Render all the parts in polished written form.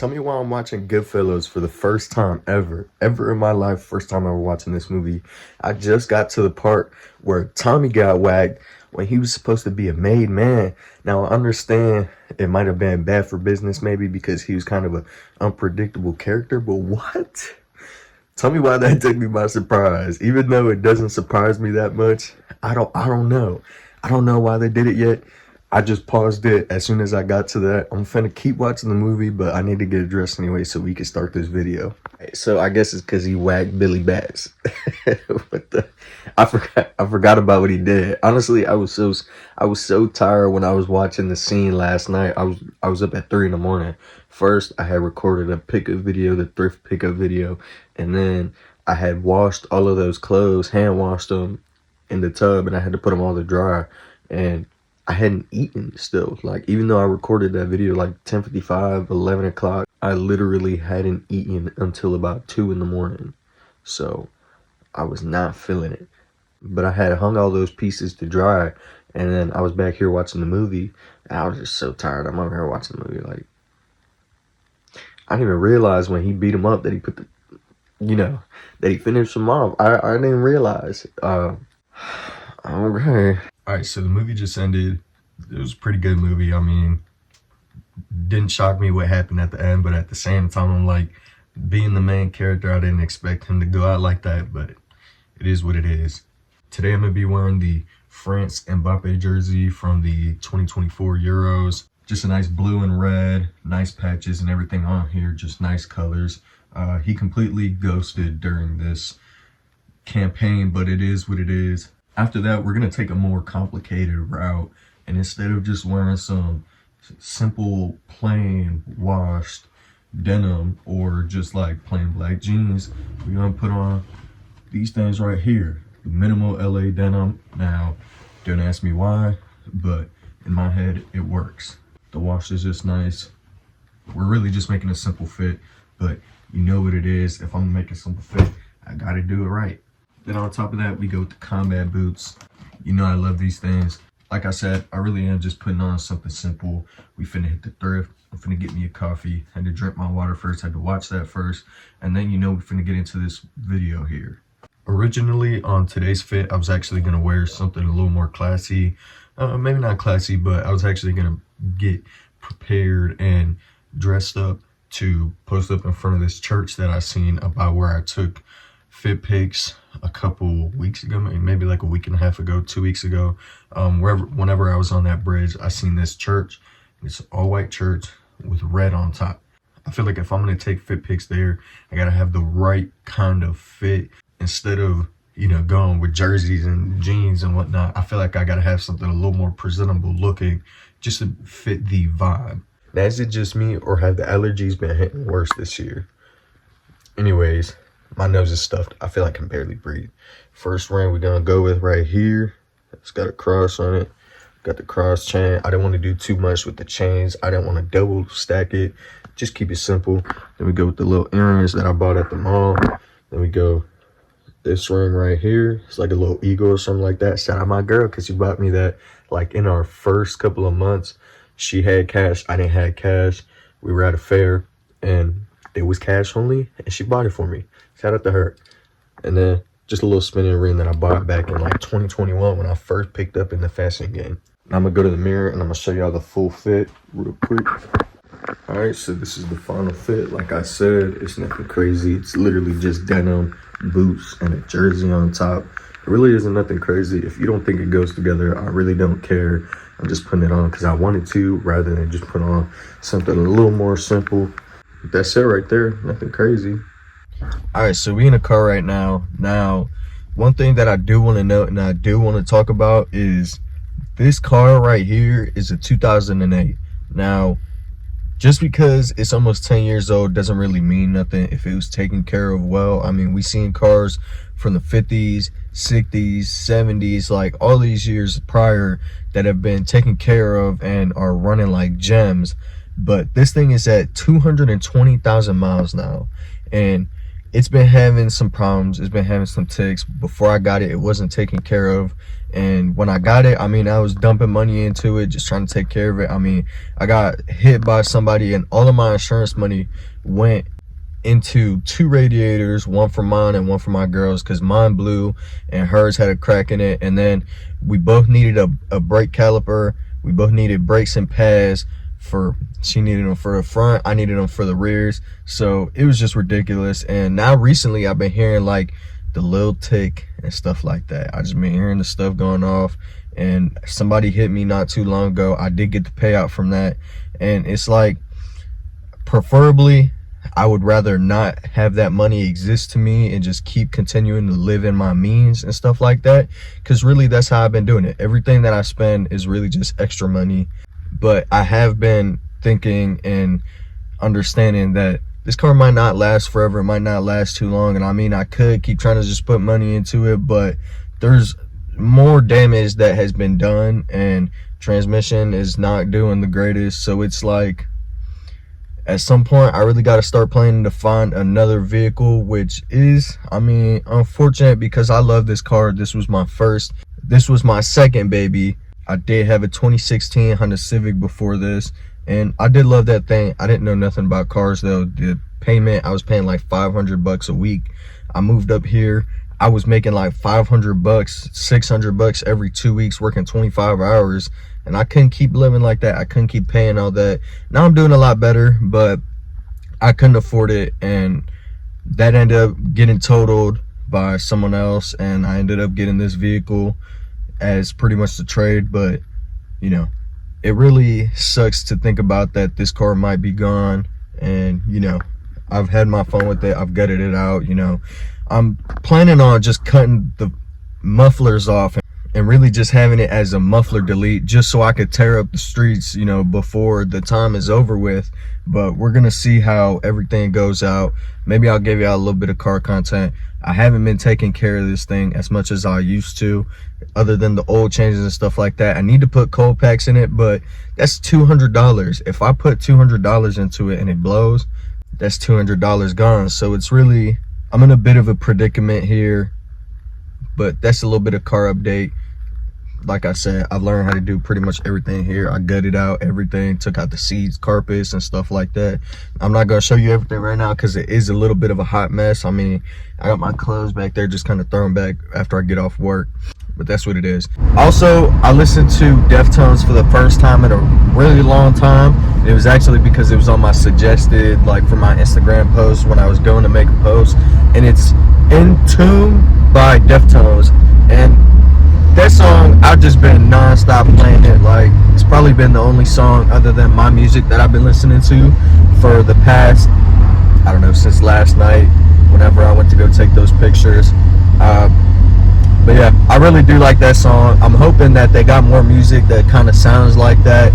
Tell me why I'm watching Goodfellas for the first time ever in my life. First time ever watching this movie. I just got to the part where Tommy got whacked when he was supposed to be a made man. Now, I understand it might have been bad for business maybe because he was kind of an unpredictable character, but what? Tell me why that took me by surprise. Even though it doesn't surprise me that much, I don't know. I don't know why they did it yet. I just paused it as soon as I got to that. I'm finna keep watching the movie, but I need to get dressed anyway so we can start this video. So I guess it's because he whacked Billy Bats. I forgot about what he did. Honestly, I was so tired when I was watching the scene last night. I was up at 3 in the morning. First, I had recorded a pickup video, the Thrift pickup video, and then I had washed all of those clothes, hand washed them in the tub, and I had to put them all to dry. And I hadn't eaten still. Like, even though I recorded that video like 10:55, 11 o'clock, I literally hadn't eaten until about 2 in the morning. So I was not feeling it. But I had hung all those pieces to dry, and then I was back here watching the movie, and I was just so tired. I'm over here watching the movie. Like, I didn't even realize when he beat him up that he put the, that he finished him off. I didn't realize. Okay. Alright, so the movie just ended. It was a pretty good movie. I mean, didn't shock me what happened at the end, but at the same time, I'm like, being the main character, I didn't expect him to go out like that, but it is what it is. Today, I'm going to be wearing the France Mbappe jersey from the 2024 Euros. Just a nice blue and red, nice patches and everything on here, just nice colors. He completely ghosted during this campaign, but it is what it is. After that, we're going to take a more complicated route, and instead of just wearing some simple, plain, washed denim or just like plain black jeans, we're going to put on these things right here, the minimal LA denim. Now, don't ask me why, but in my head, it works. The wash is just nice. We're really just making a simple fit, but you know what it is. If I'm making a simple fit, I got to do it right. Then on top of that, we go with the combat boots. You know I love these things. Like I said, I really am just putting on something simple. We finna hit the Thrift. I'm finna get me a coffee. Had to drink my water first. Had to watch that first. And then we finna get into this video here. Originally, on today's fit, I was actually gonna wear something a little more classy. Maybe not classy, but I was actually gonna get prepared and dressed up to post up in front of this church that I seen about where I took fit pics a couple weeks ago, maybe like a week and a half ago, 2 weeks ago. Whenever I was on that bridge, I seen this church. It's an all-white church with red on top. I feel like if I'm gonna take fit pics there, I gotta have the right kind of fit instead of going with jerseys and jeans and whatnot. I feel like I gotta have something a little more presentable looking, just to fit the vibe. Now, is it just me, or have the allergies been hitting worse this year? Anyways, my nose is stuffed. I feel like I can barely breathe. First ring we're gonna go with right here. It's got a cross on it. Got the cross chain. I didn't want to do too much with the chains. I didn't want to double stack it. Just keep it simple. Then we go with the little earrings that I bought at the mall. Then we go this ring right here. It's like a little eagle or something like that. Shout out my girl, because she bought me that like in our first couple of months. She had cash. I didn't have cash. We were at a fair and it was cash only, and she bought it for me. Shout out to her. And then just a little spinning ring that I bought back in like 2021 when I first picked up in the fashion game. Now I'm gonna go to the mirror and I'm gonna show y'all the full fit real quick. All right, so this is the final fit. Like I said, it's nothing crazy. It's literally just denim, boots, and a jersey on top. It really isn't nothing crazy. If you don't think it goes together, I really don't care. I'm just putting it on because I wanted to, rather than just put on something a little more simple. That's it right there. Nothing crazy. All right, so we in a car right now. Now, one thing that I do want to note and I do want to talk about is this car right here is a 2008. Now, just because it's almost 10 years old doesn't really mean nothing if it was taken care of well. I mean, we seen cars from the 50s, 60s, 70s, like all these years prior that have been taken care of and are running like gems. But this thing is at 220,000 miles now, and it's been having some problems. It's been having some ticks. Before I got it, it wasn't taken care of, And when I got it, I mean, I was dumping money into it, just trying to take care of it. I mean, I got hit by somebody and all of my insurance money went into 2 radiators, one for mine and one for my girls, because mine blew and hers had a crack in it. And then we both needed a brake caliper. We both needed brakes and pads. She needed them for the front, I needed them for the rears. So it was just ridiculous. And now recently I've been hearing like the little tick and stuff like that. I just been hearing the stuff going off, and somebody hit me not too long ago. I did get the payout from that, and it's like, preferably I would rather not have that money exist to me and just keep continuing to live in my means and stuff like that, because really that's how I've been doing it. Everything that I spend is really just extra money. But I have been thinking and understanding that this car might not last forever, it might not last too long. And I mean, I could keep trying to just put money into it, but there's more damage that has been done, and transmission is not doing the greatest. So it's like, at some point I really got to start planning to find another vehicle, which is, I mean, unfortunate because I love this car. This was my second baby. I did have a 2016 Honda Civic before this, and I did love that thing. I didn't know nothing about cars though. The payment, I was paying like $500 a week. I moved up here, I was making like $500, $600 every 2 weeks, working 25 hours. And I couldn't keep living like that. I couldn't keep paying all that. Now I'm doing a lot better, but I couldn't afford it. And that ended up getting totaled by someone else. And I ended up getting this vehicle as pretty much the trade. But, you know, it really sucks to think about that this car might be gone. And, you know, I've had my fun with it. I've gutted it out, you know. I'm planning on just cutting the mufflers off and really just having it as a muffler delete, just so I could tear up the streets, you know, before the time is over with. But we're gonna see how everything goes out. Maybe I'll give y'all a little bit of car content. I haven't been taking care of this thing as much as I used to, other than the oil changes and stuff like that. I need to put cold packs in it, but that's $200. If I put $200 into it and it blows, that's $200 gone. So it's really, I'm in a bit of a predicament here. But that's a little bit of car update. Like I said, I've learned how to do pretty much everything here. I gutted out everything, took out the seats, carpets, and stuff like that. I'm not going to show you everything right now because it is a little bit of a hot mess. I mean, I got my clothes back there just kind of thrown back after I get off work. But that's what it is. Also, I listened to Deftones for the first time in a really long time. It was actually because it was on my suggested, like, for my Instagram post when I was going to make a post. And it's In Tune by Deftones. And that song, I've just been non-stop playing it. Like, it's probably been the only song other than my music that I've been listening to for the past, I don't know, since last night whenever I went to go take those pictures. But yeah, I really do like that song. I'm hoping that they got more music that kind of sounds like that.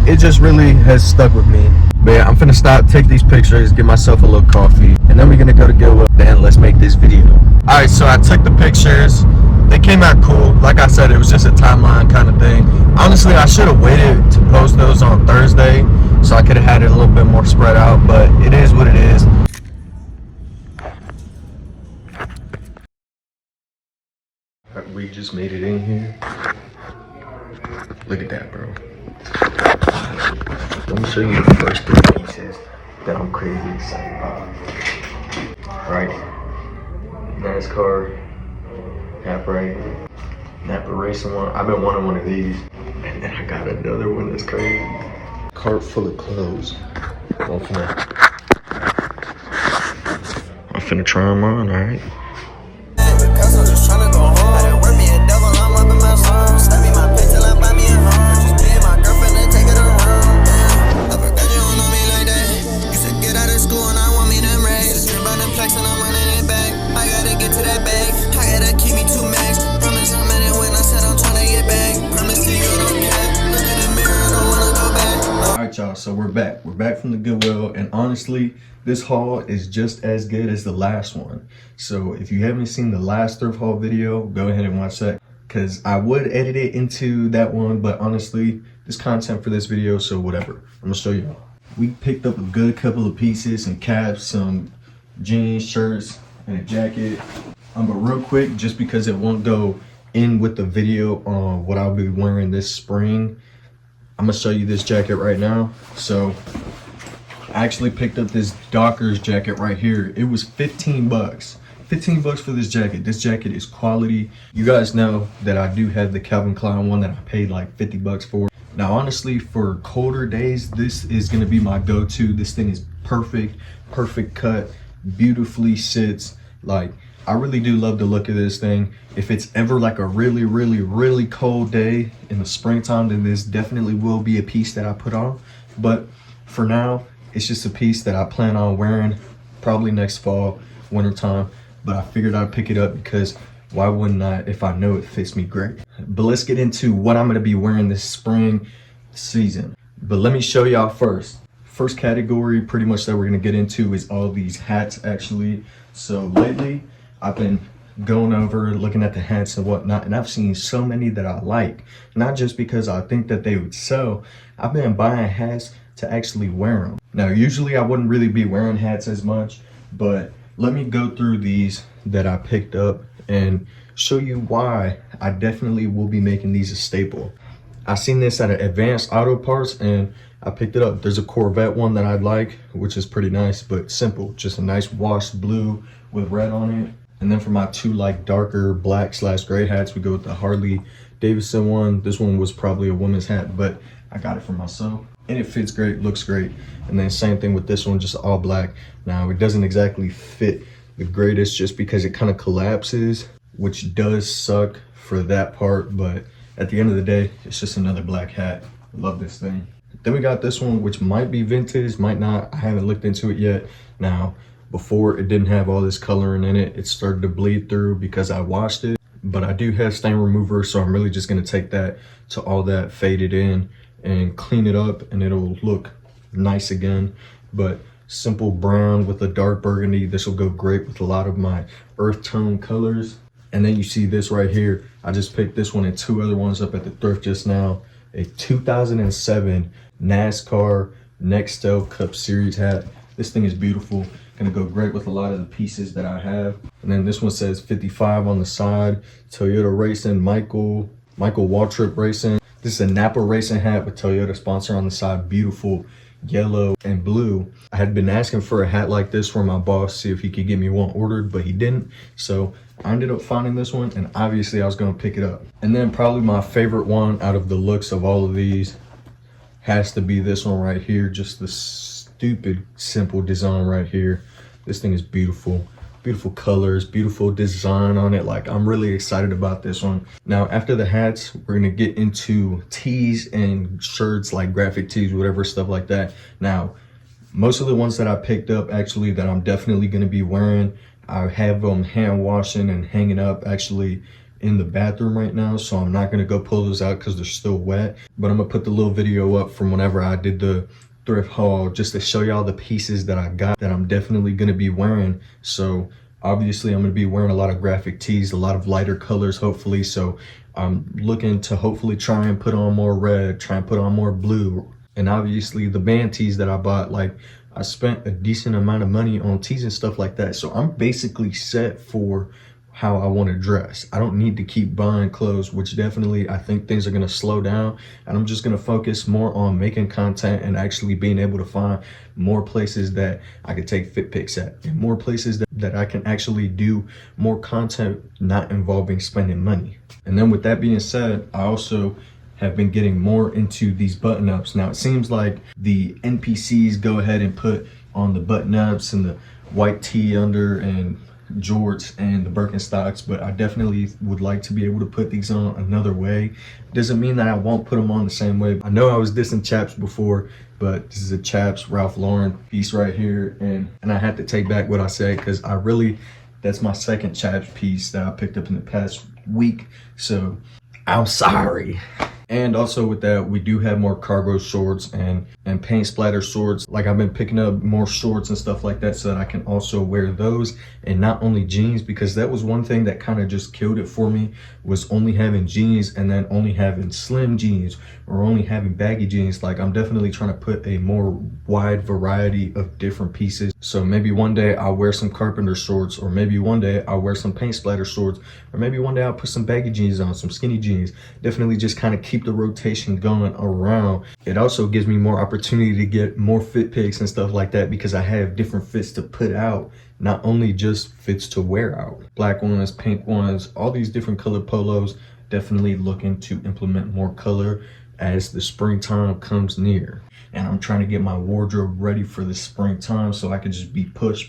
It just really has stuck with me. But yeah, I'm finna stop, take these pictures, get myself a little coffee, and then we're gonna go to Goodwill. Then let's make this video. Alright, so I took the pictures. They came out cool. Like I said, it was just a timeline kind of thing. Honestly, I should have waited to post those on Thursday so I could have had it a little bit more spread out, but it is what it is. We just made it in here. Look at that, bro. Let me show you the first 3 pieces that I'm crazy excited about. Right, NASCAR, Napa Racing one. I've been wanting one of these. And then I got another one that's crazy. Cart full of clothes. I'm finna try them on, alright? Y'all, so we're back from the Goodwill, and honestly this haul is just as good as the last one. So if you haven't seen the last thrift haul video, go ahead and watch that, because I would edit it into that one, but honestly there's content for this video, so whatever. I'm gonna show y'all. We picked up a good couple of pieces, some caps, some jeans, shirts, and a jacket. But real quick, just because it won't go in with the video on what I'll be wearing this spring, I'm gonna show you this jacket right now. So I actually picked up this Dockers jacket right here. It was 15 bucks. 15 bucks for this jacket. This jacket is quality. You guys know that I do have the Calvin Klein one that I paid like 50 bucks for. Now, honestly, for colder days, this is gonna be my go-to. This thing is perfect, perfect cut, beautifully sits. Like, I really do love the look of this thing. If it's ever like a really, really, really cold day in the springtime, then this definitely will be a piece that I put on. But for now, it's just a piece that I plan on wearing probably next fall, wintertime. But I figured I'd pick it up because why wouldn't I if I know it fits me great? But let's get into what I'm gonna be wearing this spring season. But let me show y'all first. First category pretty much that we're gonna get into is all these hats actually. So lately, I've been going over looking at the hats and whatnot, and I've seen so many that I like. Not just because I think that they would sell. I've been buying hats to actually wear them. Now, usually I wouldn't really be wearing hats as much, but let me go through these that I picked up and show you why I definitely will be making these a staple. I seen this at an Advanced Auto Parts and I picked it up. There's a Corvette one that I like, which is pretty nice, but simple. Just a nice washed blue with red on it. And then for my two like darker black / gray hats, we go with the Harley Davidson one. This one was probably a woman's hat, but I got it for myself. And it fits great, looks great. And then same thing with this one, just all black. Now it doesn't exactly fit the greatest just because it kind of collapses, which does suck for that part. But at the end of the day, it's just another black hat. Love this thing. Then we got this one, which might be vintage, might not. I haven't looked into it yet. Now, before it didn't have all this coloring in it. It started to bleed through because I washed it. But I do have stain remover, so I'm really just gonna take that to all that faded in and clean it up and it'll look nice again. But simple brown with a dark burgundy. This will go great with a lot of my earth tone colors. And then you see this right here. I just picked this one and two other ones up at the thrift just now. A 2007 NASCAR Nextel Cup Series hat. This thing is beautiful. Gonna go great with a lot of the pieces that I have. And then this one says 55 on the side. Toyota Racing, Michael Waltrip Racing. This is a Napa Racing hat with Toyota sponsor on the side. Beautiful yellow and blue. I had been asking for a hat like this for my boss, see if he could get me one ordered, but he didn't. So I ended up finding this one and obviously I was gonna pick it up. And then probably my favorite one out of the looks of all of these has to be this one right here. Just the stupid simple design right here. This thing is beautiful. Beautiful colors, beautiful design on it. Like, I'm really excited about this one. Now, after the hats, we're gonna get into tees and shirts, like graphic tees, whatever, stuff like that. Now, most of the ones that I picked up actually that I'm definitely gonna be wearing, I have them hand washing and hanging up actually in the bathroom right now, so I'm not gonna go pull those out because they're still wet. But I'm gonna put the little video up from whenever I did the thrift haul just to show y'all the pieces that I got that I'm definitely gonna be wearing. So obviously I'm gonna be wearing a lot of graphic tees, a lot of lighter colors hopefully. So I'm looking to hopefully try and put on more red, try and put on more blue. And obviously the band tees that I bought, like I spent a decent amount of money on tees and stuff like that. So I'm basically set for how I want to dress. I don't need to keep buying clothes, which definitely I think things are going to slow down, and I'm just going to focus more on making content and actually being able to find more places that I could take fit pics at, and more places that I can actually do more content not involving spending money. And then with that being said, I also have been getting more into these button ups. Now it seems like the NPCs go ahead and put on the button ups and the white tee under and jorts and the Birkenstocks, but I definitely would like to be able to put these on another way. Doesn't mean that I won't put them on the same way. I know I was dissing Chaps before, but this is a Chaps Ralph Lauren piece right here, and I had to take back what I said because that's my second Chaps piece that I picked up in the past week, so I'm sorry. And also with that, we do have more cargo shorts, and and paint splatter shorts. Like, I've been picking up more shorts and stuff like that so that I can also wear those, and not only jeans, because that was one thing that kind of just killed it for me, was only having jeans and then only having slim jeans or only having baggy jeans. Like, I'm definitely trying to put a more wide variety of different pieces. So maybe one day I'll wear some carpenter shorts, or maybe one day I'll wear some paint splatter shorts, or maybe one day I'll put some baggy jeans on, some skinny jeans. Definitely just kind of keep the rotation going around. It also gives me more opportunity to get more fit pics and stuff like that, because I have different fits to put out, not only just fits to wear out. Black ones, pink ones, all these different color polos. Definitely looking to implement more color as the springtime comes near. And I'm trying to get my wardrobe ready for the springtime so I can just be push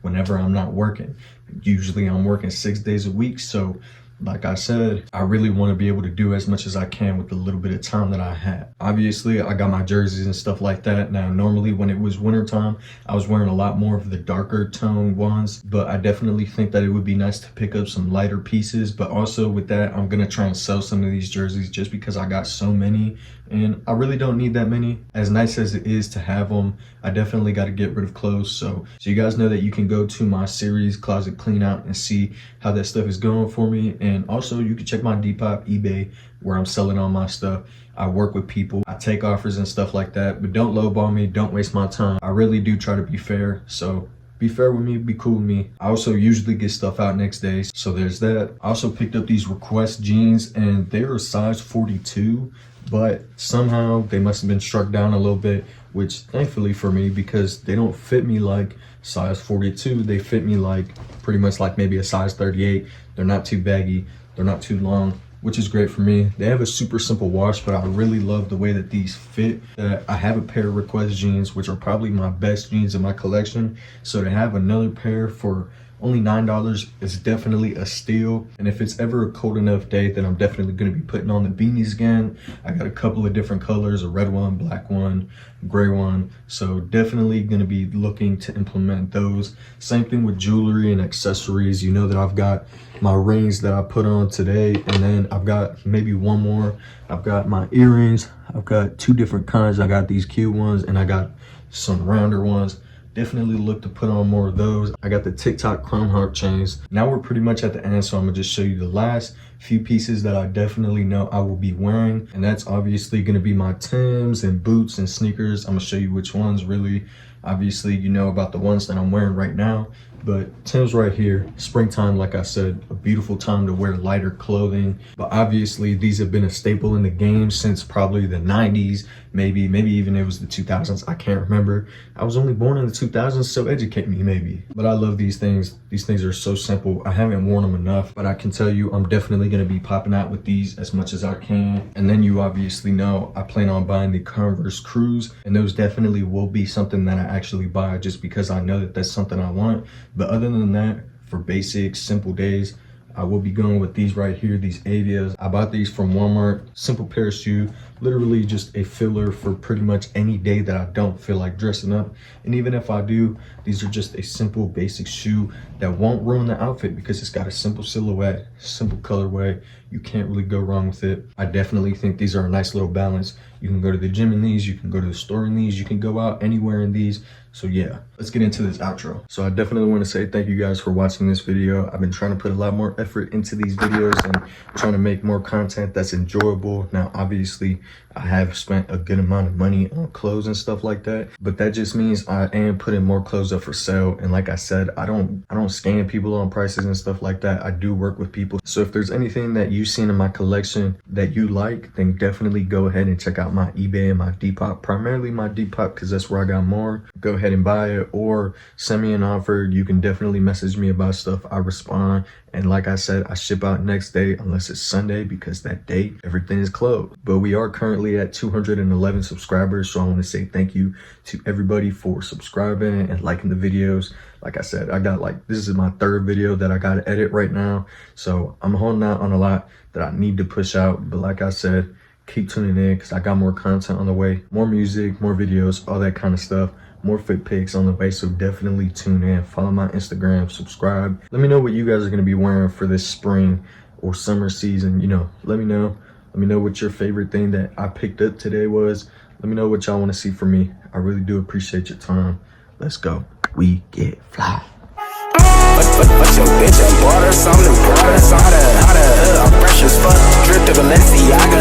whenever I'm not working. Usually I'm working 6 days a week, so like I said, I really want to be able to do as much as I can with the little bit of time that I have. Obviously, I got my jerseys and stuff like that. Now, normally when it was wintertime, I was wearing a lot more of the darker tone ones, but I definitely think that it would be nice to pick up some lighter pieces. But also with that, I'm going to try and sell some of these jerseys just because I got so many, and I really don't need that many. As nice as it is to have them, I definitely got to get rid of clothes. So you guys know that you can go to my series Closet Cleanout and see how that stuff is going for me. And also you can check my Depop, eBay, where I'm selling all my stuff. I work with people, I take offers and stuff like that, but don't lowball me, don't waste my time. I really do try to be fair, so be fair with me, be cool with me. I also usually get stuff out next day, so there's that. I also picked up these Request jeans, and they were size 42, but somehow they must have been struck down a little bit, which thankfully for me, because they don't fit me like size 42, they fit me like pretty much like maybe a size 38. They're not too baggy, they're not too long, which is great for me. They have a super simple wash, but I really love the way that these fit. I have a pair of Request jeans, which are probably my best jeans in my collection, so to have another pair for only $9 is definitely a steal. And if it's ever a cold enough day, then I'm definitely going to be putting on the beanies again. I got a couple of different colors, a red one, black one, gray one, so definitely going to be looking to implement those. Same thing with jewelry and accessories. You know that I've got my rings that I put on today, and then I've got maybe one more. I've got my earrings. I've got two different kinds. I got these cute ones and I got some rounder ones. Definitely look to put on more of those. I got the TikTok chrome heart chains. Now we're pretty much at the end, so I'm gonna just show you the last few pieces that I definitely know I will be wearing, and that's obviously gonna be my Timbs and boots and sneakers. I'm gonna show you which ones really. Obviously, you know about the ones that I'm wearing right now, but Tim's right here. Springtime, like I said, a beautiful time to wear lighter clothing. But obviously, these have been a staple in the game since probably the 90s, maybe even it was the 2000s. I can't remember. I was only born in the 2000s, so educate me maybe. But I love these things. These things are so simple. I haven't worn them enough, but I can tell you I'm definitely going to be popping out with these as much as I can. And then you obviously know I plan on buying the Converse Cruise, and those definitely will be something that I actually buy just because I know that that's something I want. But other than that, for basic, simple days, I will be going with these right here, these Avias. I bought these from Walmart. Simple pair of shoe, literally just a filler for pretty much any day that I don't feel like dressing up. And even if I do, these are just a simple basic shoe that won't ruin the outfit because it's got a simple silhouette, simple colorway. You can't really go wrong with it. I definitely think these are a nice little balance. You can go to the gym in these, you can go to the store in these, you can go out anywhere in these. So yeah, let's get into this outro. So I definitely want to say thank you guys for watching this video. I've been trying to put a lot more effort into these videos and trying to make more content that's enjoyable. Now, obviously, I have spent a good amount of money on clothes and stuff like that, but that just means I am putting more clothes up for sale. And like I said, I don't scam people on prices and stuff like that. I do work with people. So if there's anything that you've seen in my collection that you like, then definitely go ahead and check out my eBay and my Depop. Primarily my Depop because that's where I got more. Go ahead and buy it or send me an offer. You can definitely message me about stuff. I respond. And like I said, I ship out next day unless it's Sunday because that day everything is closed. But we are currently at 211 subscribers, so I want to say thank you to everybody for subscribing and liking the videos. Like I said, this is my third video that I gotta edit right now, so I'm holding out on a lot that I need to push out. But like I said, keep tuning in because I got more content on the way, more music, more videos, all that kind of stuff. More fit pics on the way, so definitely tune in. Follow my Instagram, subscribe. Let me know what you guys are going to be wearing for this spring or summer season. You know, let me know what your favorite thing that I picked up today was. Let me know what y'all want to see from me. I really do appreciate your time. Let's go. We get fly. But your bitch and bought her something, brought us all the, I'm fresh as fuck, drip to Balenciaga.